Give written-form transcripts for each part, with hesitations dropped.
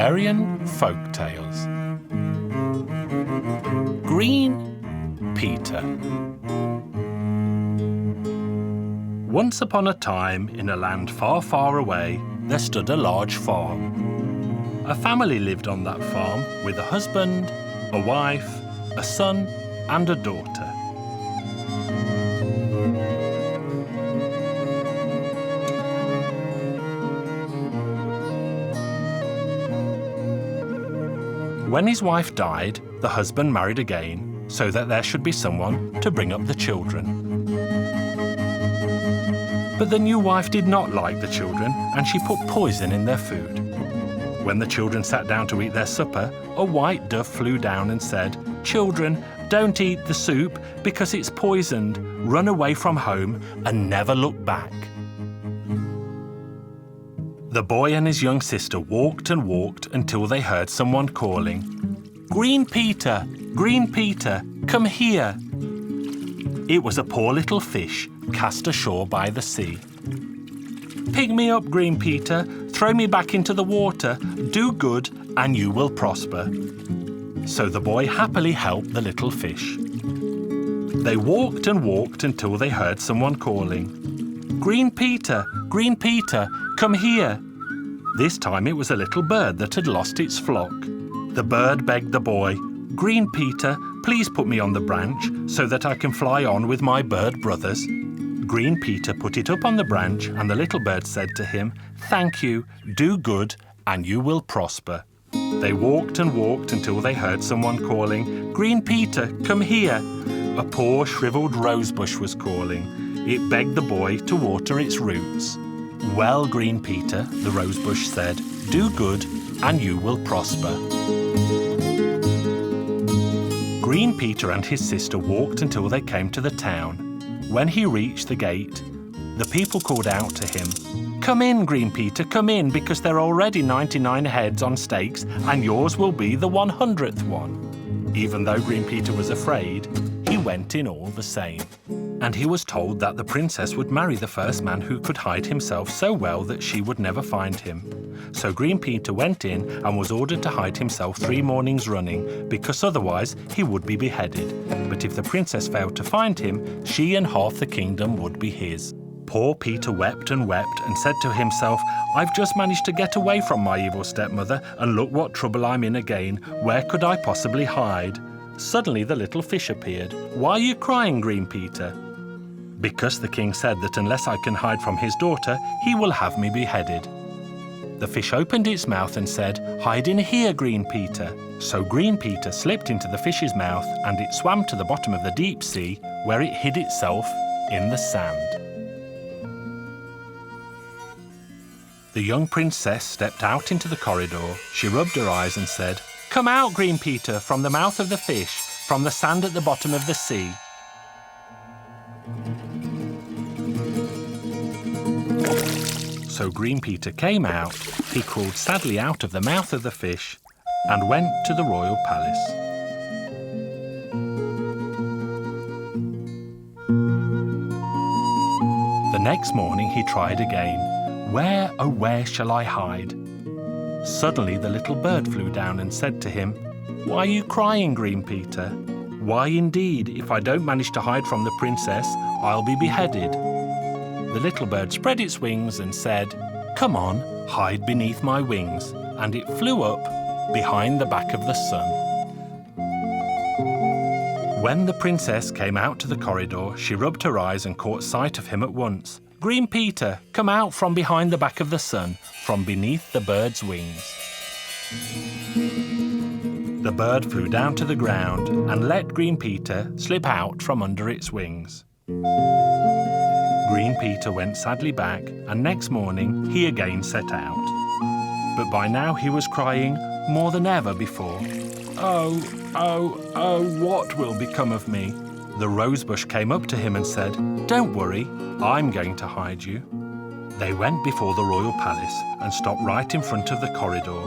Hungarian Folk Tales. Green Peter. Once upon a time, in a land far, far away, there stood a large farm. A family lived on that farm with a husband, a wife, a son, and a daughter. When his wife died, the husband married again, so that there should be someone to bring up the children. But the new wife did not like the children, and she put poison in their food. When the children sat down to eat their supper, a white dove flew down and said, "Children, don't eat the soup because it's poisoned. Run away from home and never look back." The boy and his young sister walked and walked until they heard someone calling, "Green Peter, Green Peter, come here." It was a poor little fish cast ashore by the sea. "Pick me up, Green Peter, throw me back into the water, do good and you will prosper." So the boy happily helped the little fish. They walked and walked until they heard someone calling, Green Peter, come here." This time it was a little bird that had lost its flock. The bird begged the boy, "Green Peter, please put me on the branch so that I can fly on with my bird brothers." Green Peter put it up on the branch and the little bird said to him, "Thank you, do good and you will prosper." They walked and walked until they heard someone calling, "Green Peter, come here." A poor shriveled rosebush was calling. It begged the boy to water its roots. "Well, Green Peter," the rosebush said, "do good and you will prosper." Green Peter and his sister walked until they came to the town. When he reached the gate, the people called out to him, "Come in, Green Peter, come in, because there are already 99 heads on stakes and yours will be the 100th one." Even though Green Peter was afraid, he went in all the same. And he was told that the princess would marry the first man who could hide himself so well that she would never find him. So Green Peter went in and was ordered to hide himself 3 mornings running, because otherwise he would be beheaded. But if the princess failed to find him, she and half the kingdom would be his. Poor Peter wept and said to himself, "I've just managed to get away from my evil stepmother, and look what trouble I'm in again. Where could I possibly hide?" Suddenly the little fish appeared. "Why are you crying, Green Peter?" "Because the king said that unless I can hide from his daughter, he will have me beheaded." The fish opened its mouth and said, "Hide in here, Green Peter." So Green Peter slipped into the fish's mouth and it swam to the bottom of the deep sea, where it hid itself in the sand. The young princess stepped out into the corridor. She rubbed her eyes and said, "Come out, Green Peter, from the mouth of the fish, from the sand at the bottom of the sea." So Green Peter came out, he crawled sadly out of the mouth of the fish and went to the royal palace. The next morning he tried again. "Where, oh where shall I hide?" Suddenly the little bird flew down and said to him, "Why are you crying, Green Peter?" "Why indeed, if I don't manage to hide from the princess, I'll be beheaded." The little bird spread its wings and said, "Come on, hide beneath my wings," and it flew up behind the back of the sun. When the princess came out to the corridor, she rubbed her eyes and caught sight of him at once. "Green Peter, come out from behind the back of the sun, from beneath the bird's wings." The bird flew down to the ground and let Green Peter slip out from under its wings. Green Peter went sadly back, and next morning he again set out. But by now he was crying more than ever before. "Oh, oh, oh, what will become of me?" The rosebush came up to him and said, "Don't worry, I'm going to hide you." They went before the royal palace and stopped right in front of the corridor.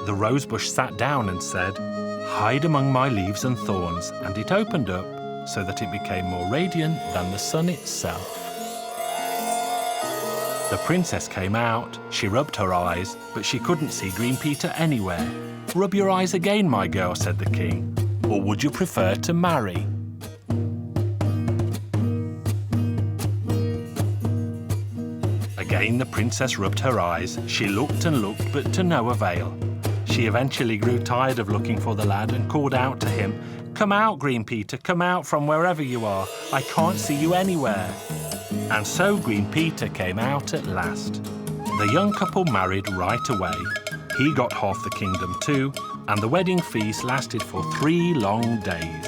The rosebush sat down and said, "Hide among my leaves and thorns," and it opened up so that it became more radiant than the sun itself. The princess came out. She rubbed her eyes, but she couldn't see Green Peter anywhere. "Rub your eyes again, my girl," said the king. "Or would you prefer to marry?" Again, the princess rubbed her eyes. She looked and looked, but to no avail. She eventually grew tired of looking for the lad and called out to him, "Come out, Green Peter, come out from wherever you are. I can't see you anywhere." And so Green Peter came out at last. The young couple married right away. He got half the kingdom too, and the wedding feast lasted for 3 long days.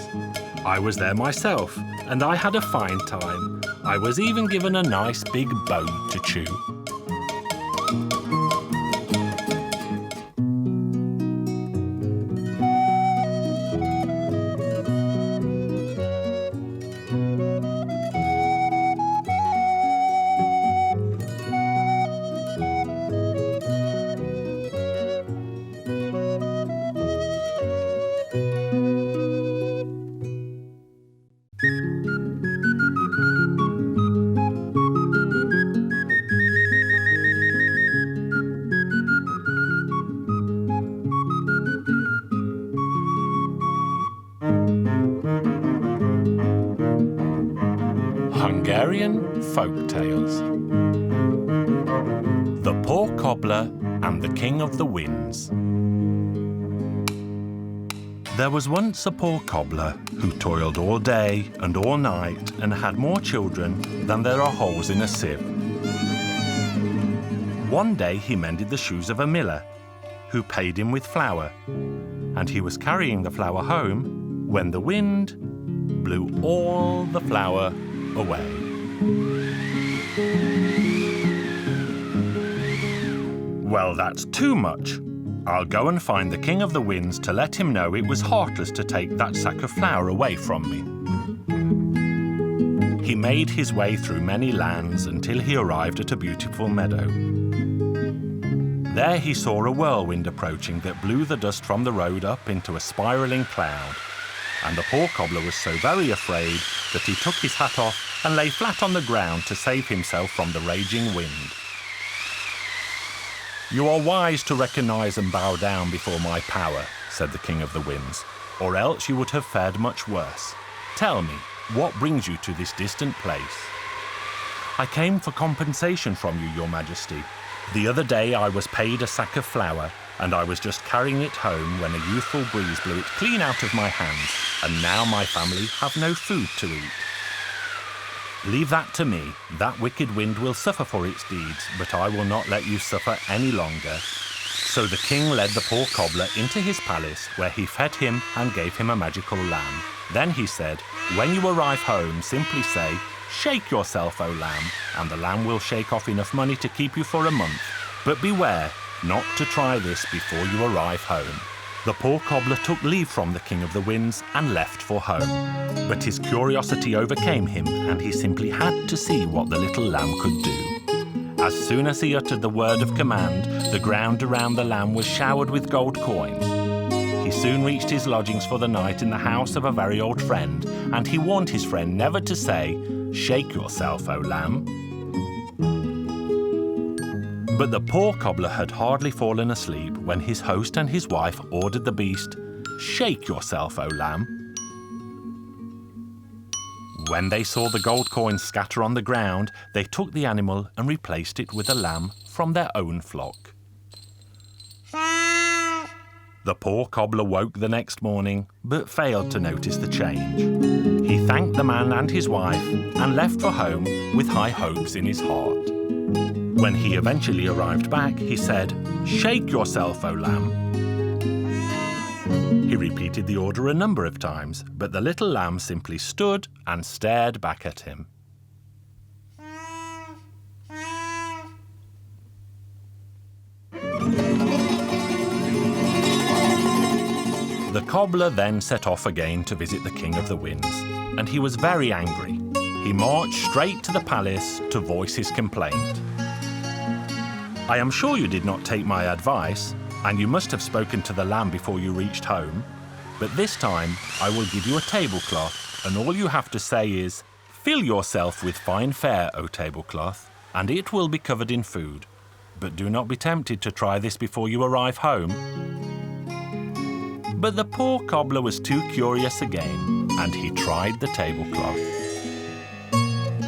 I was there myself, and I had a fine time. I was even given a nice big bone to chew. Hungarian Folk Tales. The Poor Cobbler and the King of the Winds. There was once a poor cobbler who toiled all day and all night and had more children than there are holes in a sieve. One day he mended the shoes of a miller, who paid him with flour, and he was carrying the flour home when the wind blew all the flour away. "Well, that's too much. I'll go and find the King of the Winds to let him know it was heartless to take that sack of flour away from me." He made his way through many lands until he arrived at a beautiful meadow. There he saw a whirlwind approaching that blew the dust from the road up into a spiralling cloud. And the poor cobbler was so very afraid that he took his hat off and lay flat on the ground to save himself from the raging wind. "You are wise to recognize and bow down before my power," said the King of the Winds, "or else you would have fared much worse. Tell me, what brings you to this distant place?" "I came for compensation from you, Your Majesty. The other day I was paid a sack of flour, and I was just carrying it home when a youthful breeze blew it clean out of my hands, and now my family have no food to eat." "Leave that to me. That wicked wind will suffer for its deeds, but I will not let you suffer any longer." So the king led the poor cobbler into his palace, where he fed him and gave him a magical lamb. Then he said, "When you arrive home, simply say, 'Shake yourself, O lamb,' and the lamb will shake off enough money to keep you for a month. But beware not to try this before you arrive home." The poor cobbler took leave from the King of the Winds and left for home. But his curiosity overcame him, and he simply had to see what the little lamb could do. As soon as he uttered the word of command, the ground around the lamb was showered with gold coins. He soon reached his lodgings for the night in the house of a very old friend, and he warned his friend never to say, "Shake yourself, O lamb." But the poor cobbler had hardly fallen asleep when his host and his wife ordered the beast, "Shake yourself, O lamb." When they saw the gold coins scatter on the ground, they took the animal and replaced it with a lamb from their own flock. The poor cobbler woke the next morning, but failed to notice the change. He thanked the man and his wife and left for home with high hopes in his heart. When he eventually arrived back, he said, "Shake yourself, O lamb." He repeated the order a number of times, but the little lamb simply stood and stared back at him. The cobbler then set off again to visit the King of the Winds, and he was very angry. He marched straight to the palace to voice his complaint. "I am sure you did not take my advice, and you must have spoken to the lamb before you reached home. But this time I will give you a tablecloth, and all you have to say is, 'Fill yourself with fine fare, O tablecloth.' and it will be covered in food. But do not be tempted to try this before you arrive home." But the poor cobbler was too curious again, and he tried the tablecloth.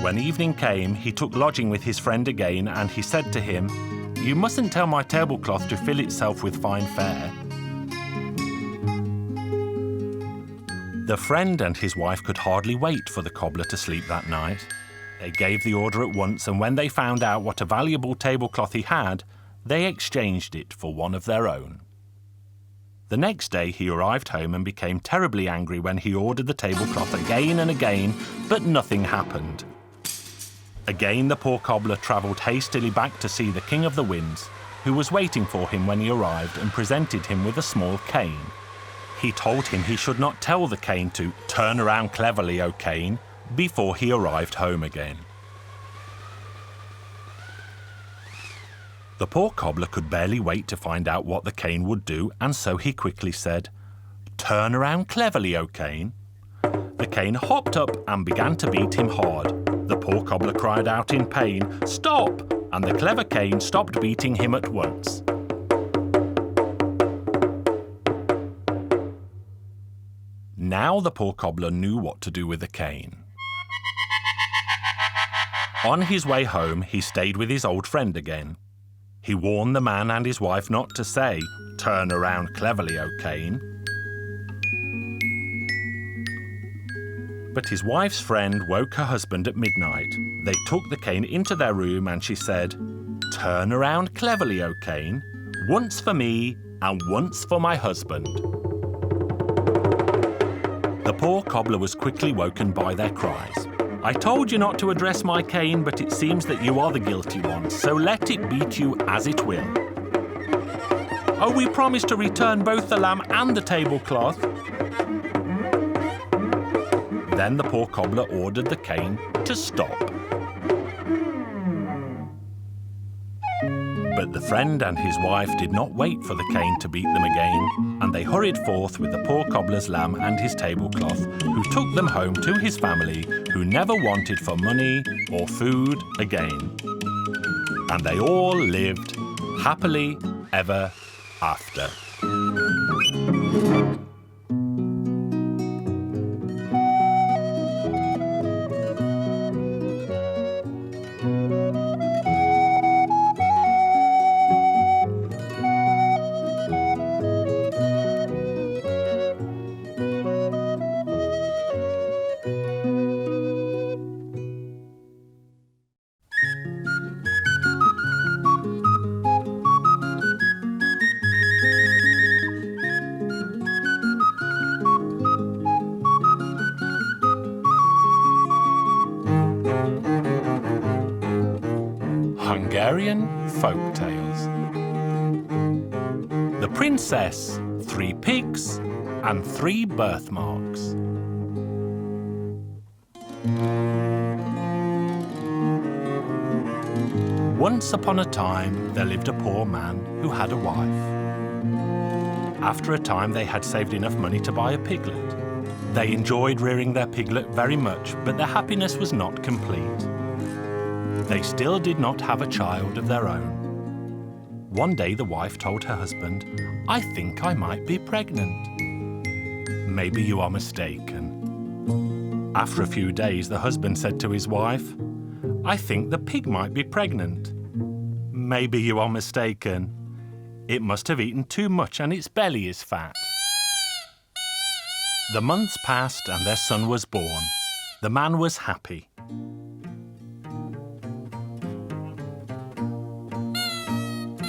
When evening came, he took lodging with his friend again, and he said to him, "You mustn't tell my tablecloth to fill itself with fine fare." The friend and his wife could hardly wait for the cobbler to sleep that night. They gave the order at once, and when they found out what a valuable tablecloth he had, they exchanged it for one of their own. The next day he arrived home and became terribly angry when he ordered the tablecloth again and again, but nothing happened. Again the poor cobbler travelled hastily back to see the King of the Winds, who was waiting for him when he arrived, and presented him with a small cane. He told him he should not tell the cane to "Turn around cleverly, O cane," before he arrived home again. The poor cobbler could barely wait to find out what the cane would do, and so he quickly said, "Turn around cleverly, O cane." The cane hopped up and began to beat him hard. The poor cobbler cried out in pain, "Stop!" and the clever cane stopped beating him at once. Now the poor cobbler knew what to do with the cane. On his way home, he stayed with his old friend again. He warned the man and his wife not to say, "Turn around cleverly, O cane." But his wife's friend woke her husband at midnight. They took the cane into their room and she said, "Turn around cleverly, O cane, once for me and once for my husband." The poor cobbler was quickly woken by their cries. "I told you not to address my cane, but it seems that you are the guilty one, so let it beat you as it will." "Oh, we promised to return both the lamb and the tablecloth." Then the poor cobbler ordered the cane to stop. But the friend and his wife did not wait for the cane to beat them again, and they hurried forth with the poor cobbler's lamb and his tablecloth, who took them home to his family, who never wanted for money or food again. And they all lived happily ever after. Hungarian Folk Tales. The Princess, 3 Pigs, and 3 Birthmarks. Once upon a time, there lived a poor man who had a wife. After a time, they had saved enough money to buy a piglet. They enjoyed rearing their piglet very much, but their happiness was not complete. They still did not have a child of their own. One day the wife told her husband, "I think I might be pregnant." "Maybe you are mistaken." After a few days, the husband said to his wife, "I think the pig might be pregnant." "Maybe you are mistaken. It must have eaten too much and its belly is fat." The months passed and their son was born. The man was happy.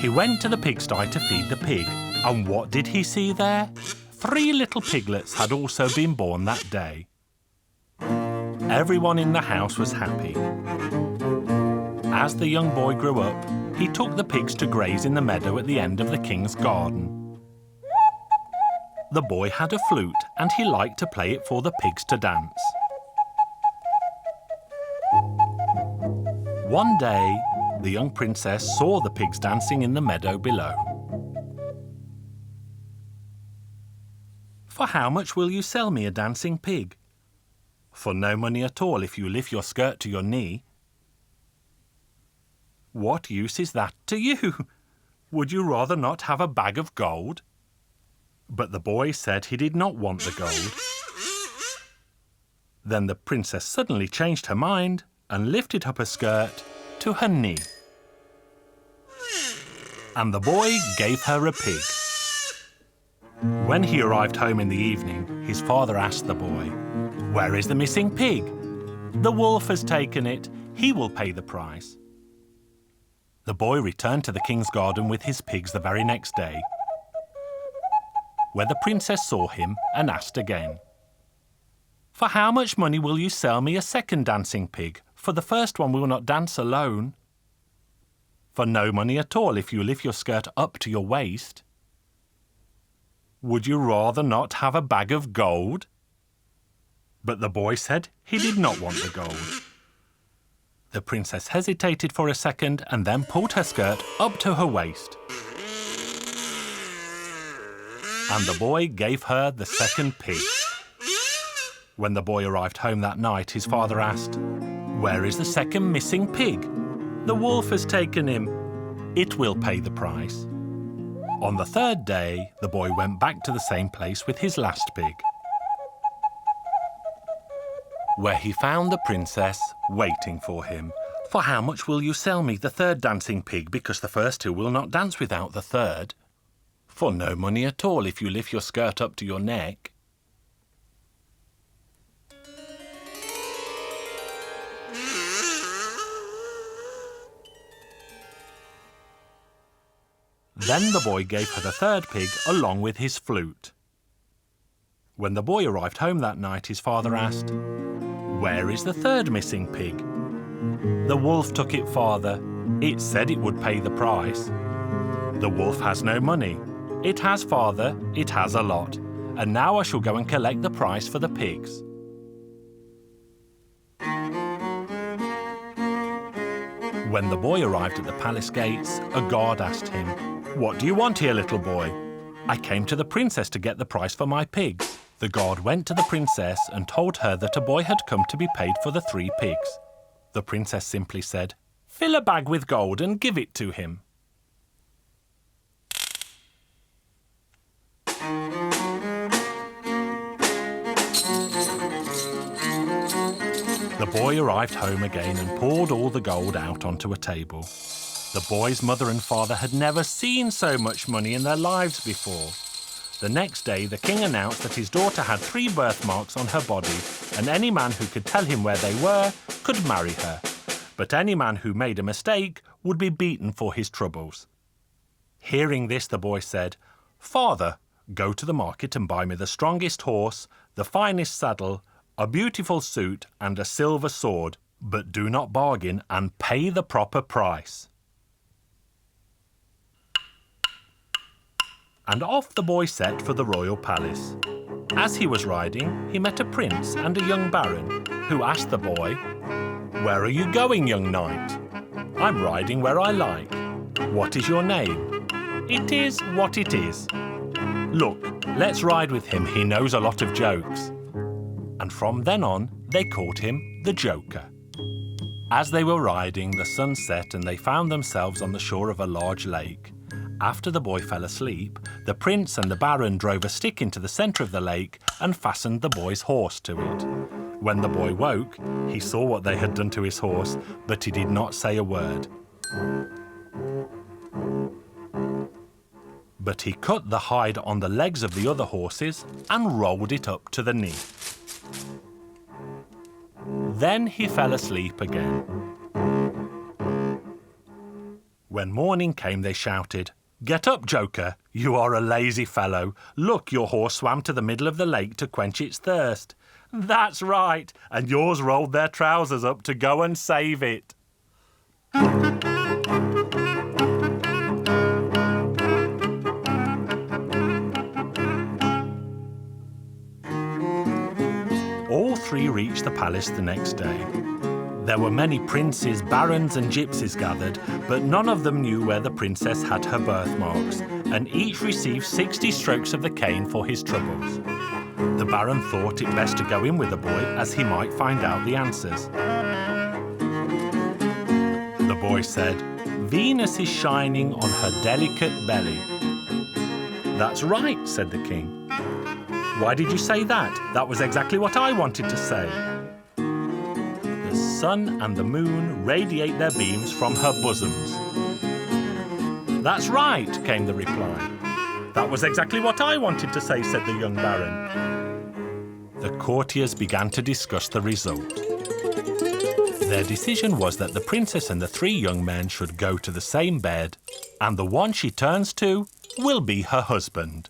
He went to the pigsty to feed the pig, and what did he see there? 3 little piglets had also been born that day. Everyone in the house was happy. As the young boy grew up, he took the pigs to graze in the meadow at the end of the king's garden. The boy had a flute, and he liked to play it for the pigs to dance. One day, the young princess saw the pigs dancing in the meadow below. "For how much will you sell me a dancing pig?" "For no money at all if you lift your skirt to your knee." What use is that to you? Would you rather not have a bag of gold? But the boy said he did not want the gold. Then the princess suddenly changed her mind and lifted up her skirt to her knee. And the boy gave her a pig. When he arrived home in the evening, his father asked the boy, "Where is the missing pig?" "The wolf has taken it. He will pay the price." The boy returned to the king's garden with his pigs the very next day, where the princess saw him and asked again, "For how much money will you sell me a second dancing pig? For the first one will not dance alone." "For no money at all if you lift your skirt up to your waist." "Would you rather not have a bag of gold?" But the boy said he did not want the gold. The princess hesitated for a second and then pulled her skirt up to her waist. And the boy gave her the second pig. When the boy arrived home that night, his father asked, "Where is the second missing pig?" "The wolf has taken him. It will pay the price." On the third day, the boy went back to the same place with his last pig, where he found the princess waiting for him. "For how much will you sell me the third dancing pig, because the first two will not dance without the third?" "For no money at all if you lift your skirt up to your neck." Then the boy gave her the third pig along with his flute. When the boy arrived home that night, his father asked, "Where is the third missing pig?" "The wolf took it, father. It said it would pay the price." "The wolf has no money." "It has, father. It has a lot. And now I shall go and collect the price for the pigs." When the boy arrived at the palace gates, a guard asked him, "What do you want here, little boy?" "I came to the princess to get the price for my pigs." The guard went to the princess and told her that a boy had come to be paid for the 3 pigs. The princess simply said, "Fill a bag with gold and give it to him." The boy arrived home again and poured all the gold out onto a table. The boy's mother and father had never seen so much money in their lives before. The next day, the king announced that his daughter had 3 birthmarks on her body, and any man who could tell him where they were could marry her. But any man who made a mistake would be beaten for his troubles. Hearing this, the boy said, "Father, go to the market and buy me the strongest horse, the finest saddle, a beautiful suit and a silver sword, but do not bargain and pay the proper price." And off the boy set for the royal palace. As he was riding, he met a prince and a young baron, who asked the boy, "Where are you going, young knight?" "I'm riding where I like." "What is your name?" "It is what it is." "Look, let's ride with him. He knows a lot of jokes." And from then on, they called him the Joker. As they were riding, the sun set and they found themselves on the shore of a large lake. After the boy fell asleep, the prince and the baron drove a stick into the centre of the lake and fastened the boy's horse to it. When the boy woke, he saw what they had done to his horse, but he did not say a word. But he cut the hide on the legs of the other horses and rolled it up to the knee. Then he fell asleep again. When morning came, they shouted, "Get up, Joker! You are a lazy fellow. Look, your horse swam to the middle of the lake to quench its thirst." "That's right, and yours rolled their trousers up to go and save it." All 3 reached the palace the next day. There were many princes, barons and gypsies gathered, but none of them knew where the princess had her birthmarks, and each received 60 strokes of the cane for his troubles. The baron thought it best to go in with the boy, as he might find out the answers. The boy said, Venus is shining on her delicate belly. That's right, said the king. Why did you say that? That was exactly what I wanted to say. The sun and the moon radiate their beams from her bosoms. That's right, came the reply. That was exactly what I wanted to say, said the young baron. The courtiers began to discuss the result. Their decision was that the princess and the 3 young men should go to the same bed, and the one she turns to will be her husband.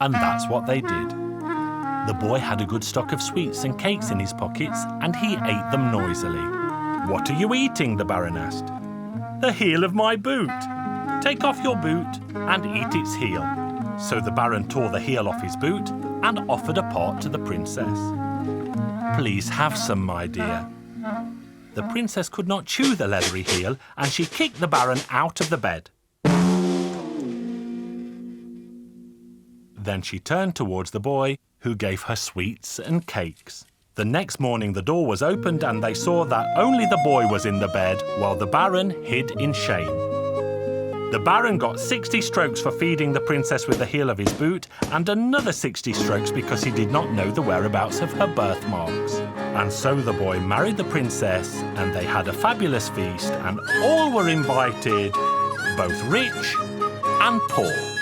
And that's what they did. The boy had a good stock of sweets and cakes in his pockets, and he ate them noisily. What are you eating? The baron asked. The heel of my boot. Take off your boot and eat its heel. So the baron tore the heel off his boot and offered a part to the princess. Please have some, my dear. The princess could not chew the leathery heel, and she kicked the baron out of the bed. Then she turned towards the boy, who gave her sweets and cakes. The next morning the door was opened, and they saw that only the boy was in the bed, while the baron hid in shame. The baron got 60 strokes for feeding the princess with the heel of his boot, and another 60 strokes because he did not know the whereabouts of her birthmarks. And so the boy married the princess, and they had a fabulous feast, and all were invited, both rich and poor.